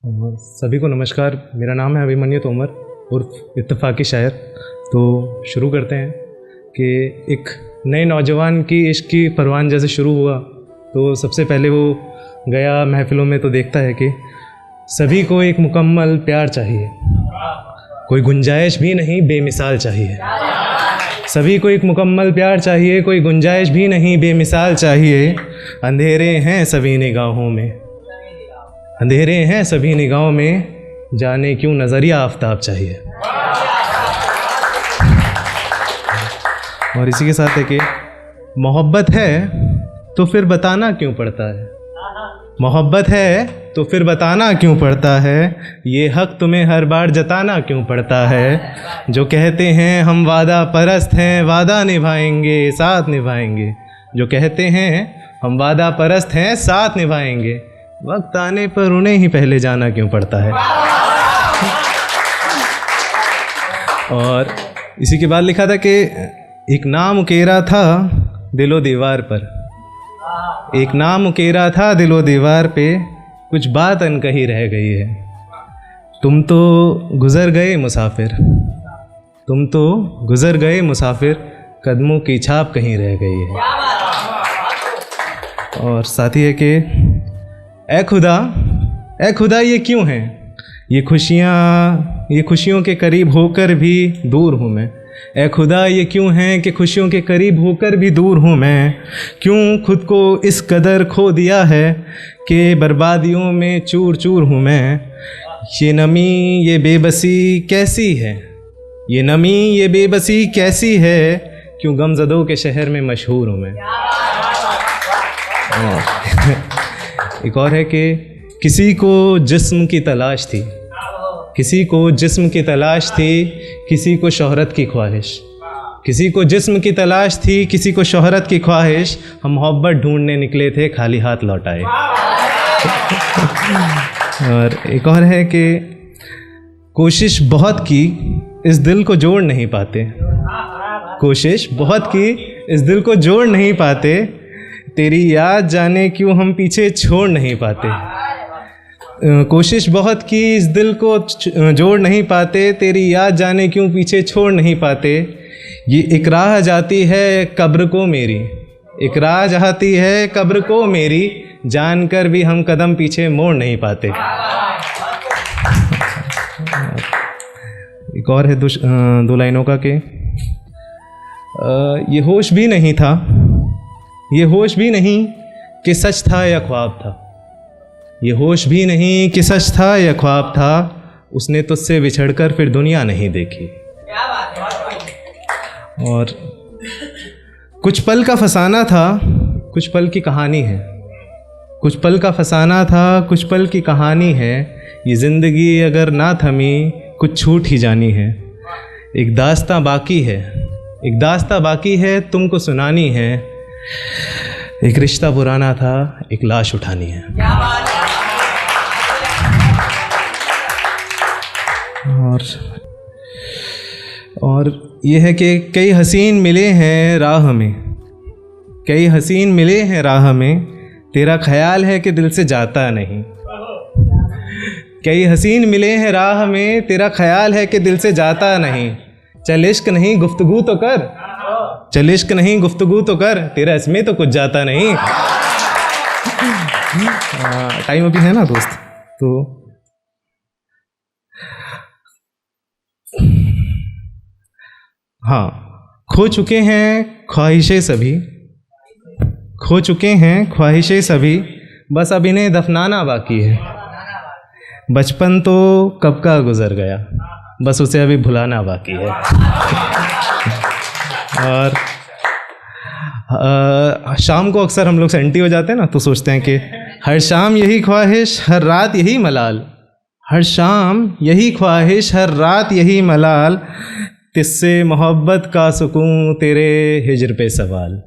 सभी को नमस्कार। मेरा नाम है अभिमन्यु तोमर उर्फ इत्तेफाकी शायर। तो शुरू करते हैं कि एक नए नौजवान की इश्क की परवान जैसे शुरू हुआ तो सबसे पहले वो गया महफ़िलों में तो देखता है कि सभी को एक मुकम्मल प्यार चाहिए, कोई गुंजाइश भी नहीं बेमिसाल चाहिए। सभी को एक मुकम्मल प्यार चाहिए, कोई गुंजाइश भी नहीं बेमिसाल चाहिए। अंधेरे हैं सभी निगाहों में, अंधेरे हैं सभी निगाहों में, जाने क्यों नज़रिया आफताब चाहिए। और इसी के साथ है कि मोहब्बत है तो फिर बताना क्यों पड़ता है, मोहब्बत है तो फिर बताना क्यों पड़ता है, ये हक़ तुम्हें हर बार जताना क्यों पड़ता है। जो कहते हैं हम वादा परस्त हैं, वादा निभाएंगे साथ निभाएंगे। जो कहते हैं हम वादा परस्त हैं, साथ निभाएंगे, वक्त आने पर उन्हें ही पहले जाना क्यों पड़ता है। और इसी के बाद लिखा था कि एक नाम उकेरा था दिलो दीवार पर, एक नाम उकेरा था दिलो दीवार पे, कुछ बात अनकही रह गई है। तुम तो गुज़र गए मुसाफिर, तुम तो गुज़र गए मुसाफिर, कदमों की छाप कहीं रह गई है। और साथ ही है कि ए खुदा ये क्यों हैं ये खुशियों के करीब होकर भी दूर हूँ मैं। ए खुदा ये क्यों हैं कि खुशियों के करीब होकर भी दूर हूँ मैं। क्यों खुद को इस कदर खो दिया है कि बर्बादियों में चूर चूर हूँ मैं। ये नमी ये बेबसी कैसी है, ये नमी ये बेबसी कैसी है, क्यों गमज़दों के शहर में मशहूर हूँ मैं। एक और है कि किसी को जिस्म की तलाश थी, किसी को जिस्म की तलाश थी, किसी को शोहरत की ख्वाहिश, किसी को जिस्म की तलाश थी, किसी को शोहरत की ख्वाहिश। हम मोहब्बत ढूंढने निकले थे, खाली हाथ लौट आए। और एक और है कि कोशिश बहुत की इस दिल को जोड़ नहीं पाते, कोशिश बहुत की इस दिल को जोड़ नहीं पाते, तेरी याद जाने क्यों हम पीछे छोड़ नहीं पाते। कोशिश बहुत की इस दिल को जोड़ नहीं पाते, तेरी याद जाने क्यों पीछे छोड़ नहीं पाते। ये एक राह जाती है कब्र को मेरी, एक राह जाती है कब्र को मेरी, जानकर भी हम कदम पीछे मोड़ नहीं पाते। एक और है दो लाइनों का कि ये होश भी नहीं था, ये होश भी नहीं कि सच था या ख्वाब था, ये होश भी नहीं कि सच था या ख्वाब था, उसने तुझसे बिछड़कर फिर दुनिया नहीं देखी। और कुछ पल का फसाना था, कुछ पल की कहानी है, कुछ पल का फसाना था, कुछ पल की कहानी है। ये ज़िंदगी अगर ना थमी कुछ छूट ही जानी है। एक दास्तां बाकी है, एक दास्तां बाकी है, तुमको सुनानी है। एक रिश्ता पुराना था, एक लाश उठानी है। और ये है कि कई हसीन मिले हैं राह में, कई हसीन मिले हैं राह में, तेरा ख्याल है कि दिल से जाता नहीं। कई हसीन मिले हैं राह में, तेरा ख्याल है कि दिल से जाता नहीं। चल इश्क नहीं गुफ्तगू तो कर, चल इश्क नहीं गुफ्तगू तो कर, तेरा इसमें तो कुछ जाता नहीं। टाइम अभी है ना दोस्त, तो हाँ, खो चुके हैं ख्वाहिशें सभी, खो चुके हैं ख्वाहिशें सभी, बस अब इन्हें दफनाना बाकी है। बचपन तो कब का गुजर गया, बस उसे अभी भुलाना बाकी है। और शाम को अक्सर हम लोग सेंटी हो जाते हैं ना, तो सोचते हैं कि हर शाम यही ख्वाहिश, हर रात यही मलाल, हर शाम यही ख्वाहिश, हर रात यही मलाल, तिस्से मोहब्बत का सुकून तेरे हिज्र पे सवाल।